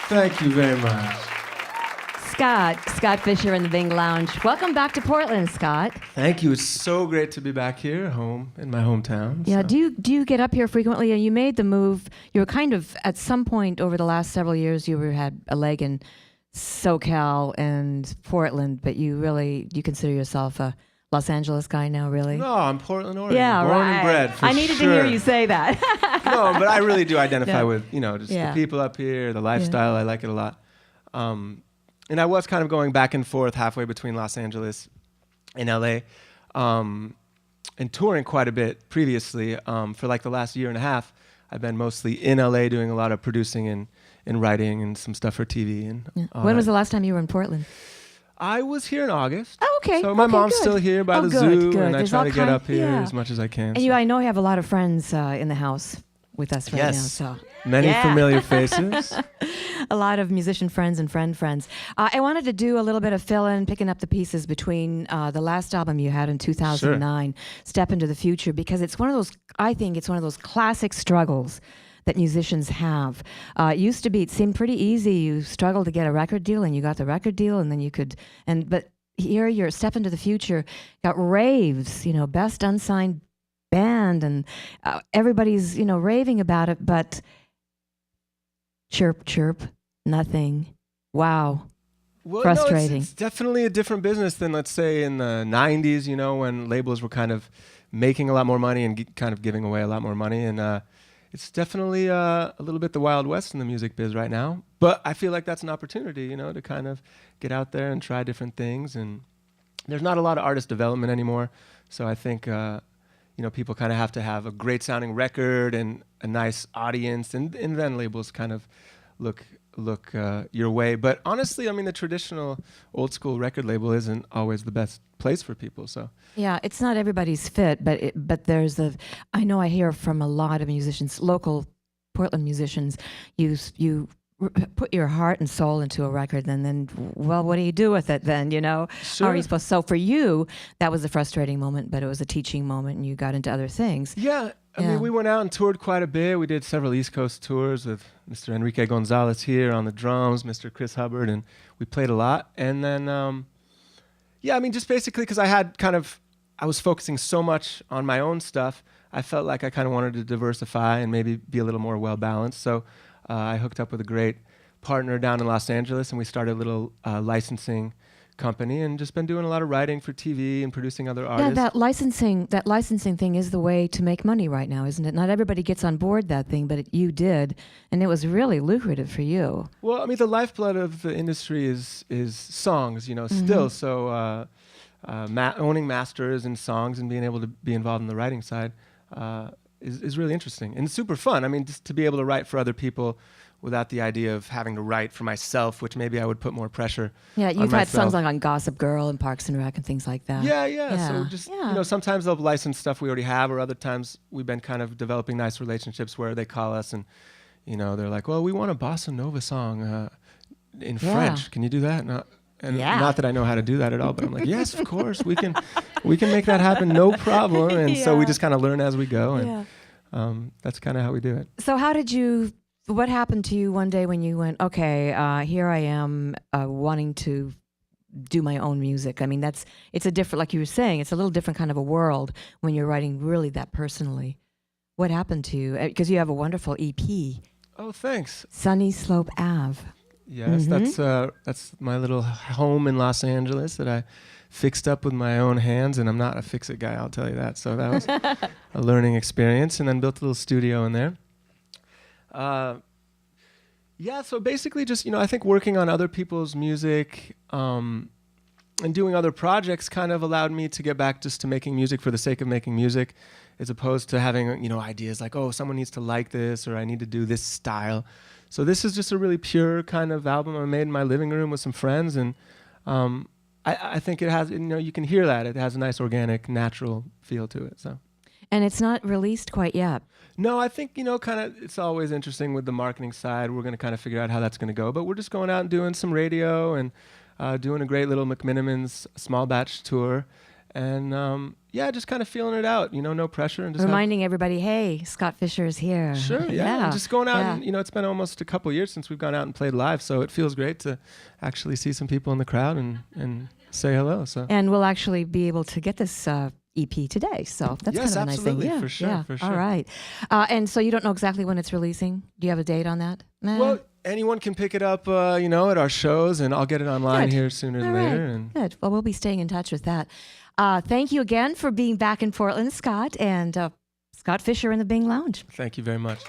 Thank you very much. Scott Fisher in the Bing Lounge. Welcome back to Portland, Scott. Thank you. It's so great to be back here, home in my hometown. Yeah, so. do you get up here frequently? You made the move. You were kind of at some point over the last several years. You had a leg in SoCal and Portland, but you consider yourself a Los Angeles guy now, really? No, I'm Portland, Oregon. Yeah, born right. and bred. For I needed sure. to hear you say that. No, but I really do identify Yeah. with just Yeah. the people up here, the lifestyle. I like it a lot. And I was kind of going back and forth halfway between Los Angeles and LA, and touring quite a bit previously. For like the last year and a half, I've been mostly in LA doing a lot of producing and writing and some stuff for TV. And When was the last time you were in Portland? I was here in August. Oh, okay. So my mom's good. still here by the good, zoo, good. and I There's try all to get up here yeah. as much as I can. And I know you have a lot of friends in the house with us right Yes. now. So Many Yeah. familiar faces. a lot of musician friends and friends. I wanted to do a little bit of fill-in, picking up the pieces between the last album you had in 2009, Step Into the Future, because it's one of those, I think it's one of those classic struggles that musicians have. It seemed pretty easy. You struggled to get a record deal, and you got the record deal, and then you could, but here your Step Into the Future got raves, best unsigned band, and everybody's, raving about it, but chirp, chirp, nothing. Wow. Well, Frustrating. No, it's definitely a different business than, let's say, in the 90s, when labels were kind of making a lot more money and kind of giving away a lot more money. And it's definitely a little bit the Wild West in the music biz right now. But I feel like that's an opportunity, to kind of get out there and try different things. And there's not a lot of artist development anymore. So I think, people kind of have to have a great sounding record and a nice audience. And then labels kind of look your way. But honestly, the traditional old school record label isn't always the best place for people. So Yeah, it's not everybody's fit, but there's I know I hear from a lot of musicians, local Portland musicians, you put your heart and soul into a record, and then, well, what do you do with it then, How Sure. are you supposed? So for you, that was a frustrating moment, but it was a teaching moment, and you got into other things. Yeah, I mean, we went out and toured quite a bit. We did several East Coast tours with Mr. Enrique Gonzalez here on the drums, Mr. Chris Hubbard, and we played a lot. And then, just basically because I was focusing so much on my own stuff, I felt like I kind of wanted to diversify and maybe be a little more well-balanced. So I hooked up with a great partner down in Los Angeles, and we started a little licensing company, and just been doing a lot of writing for TV and producing other artists. Yeah, that licensing thing is the way to make money right now, isn't it? Not everybody gets on board that thing, but you did, and it was really lucrative for you. Well, the lifeblood of the industry is songs, still. So owning masters and songs and being able to be involved in the writing side is really interesting and super fun. Just to be able to write for other people without the idea of having to write for myself, which maybe I would put more pressure. Yeah, on you've had myself. songs like on Gossip Girl and Parks and Rec and things like that. Yeah. So just sometimes they'll license stuff we already have, or other times we've been kind of developing nice relationships where they call us and they're like, well, we want a bossa nova song in French. Can you do that? Not that I know how to do that at all, but I'm like, yes, of course, we can make that happen, no problem. And so we just kind of learn as we go, and that's kind of how we do it. So what happened to you one day when you went, okay, here I am wanting to do my own music? It's a different, like you were saying, it's a little different kind of a world when you're writing really that personally. What happened to you? Because you have a wonderful EP. Oh, thanks. Sunny Slope Ave. Yes, that's my little home in Los Angeles that I fixed up with my own hands, and I'm not a fix-it guy, I'll tell you that. So that was a learning experience, and then built a little studio in there. So basically just, I think working on other people's music and doing other projects kind of allowed me to get back just to making music for the sake of making music, as opposed to having, ideas like, oh, someone needs to like this, or I need to do this style. So this is just a really pure kind of album I made in my living room with some friends, and I think it has, you can hear that. It has a nice organic, natural feel to it. So. And it's not released quite yet. No, I think, it's always interesting with the marketing side. We're going to kind of figure out how that's going to go. But we're just going out and doing some radio and doing a great little McMinimans small batch tour. And yeah, just kind of feeling it out, no pressure. And just reminding everybody, hey, Scott Fisher is here. Sure, yeah. And just going out and, it's been almost a couple years since we've gone out and played live, so it feels great to actually see some people in the crowd and say hello. So. And we'll actually be able to get this EP today, so that's kind of a nice thing. Yeah, for sure. All right. And so you don't know exactly when it's releasing? Do you have a date on that? Well, anyone can pick it up, at our shows, and I'll get it online here sooner than later. And good. Well, we'll be staying in touch with that. Thank you again for being back in Portland, Scott, and Scott Fisher in the Bing Lounge. Thank you very much.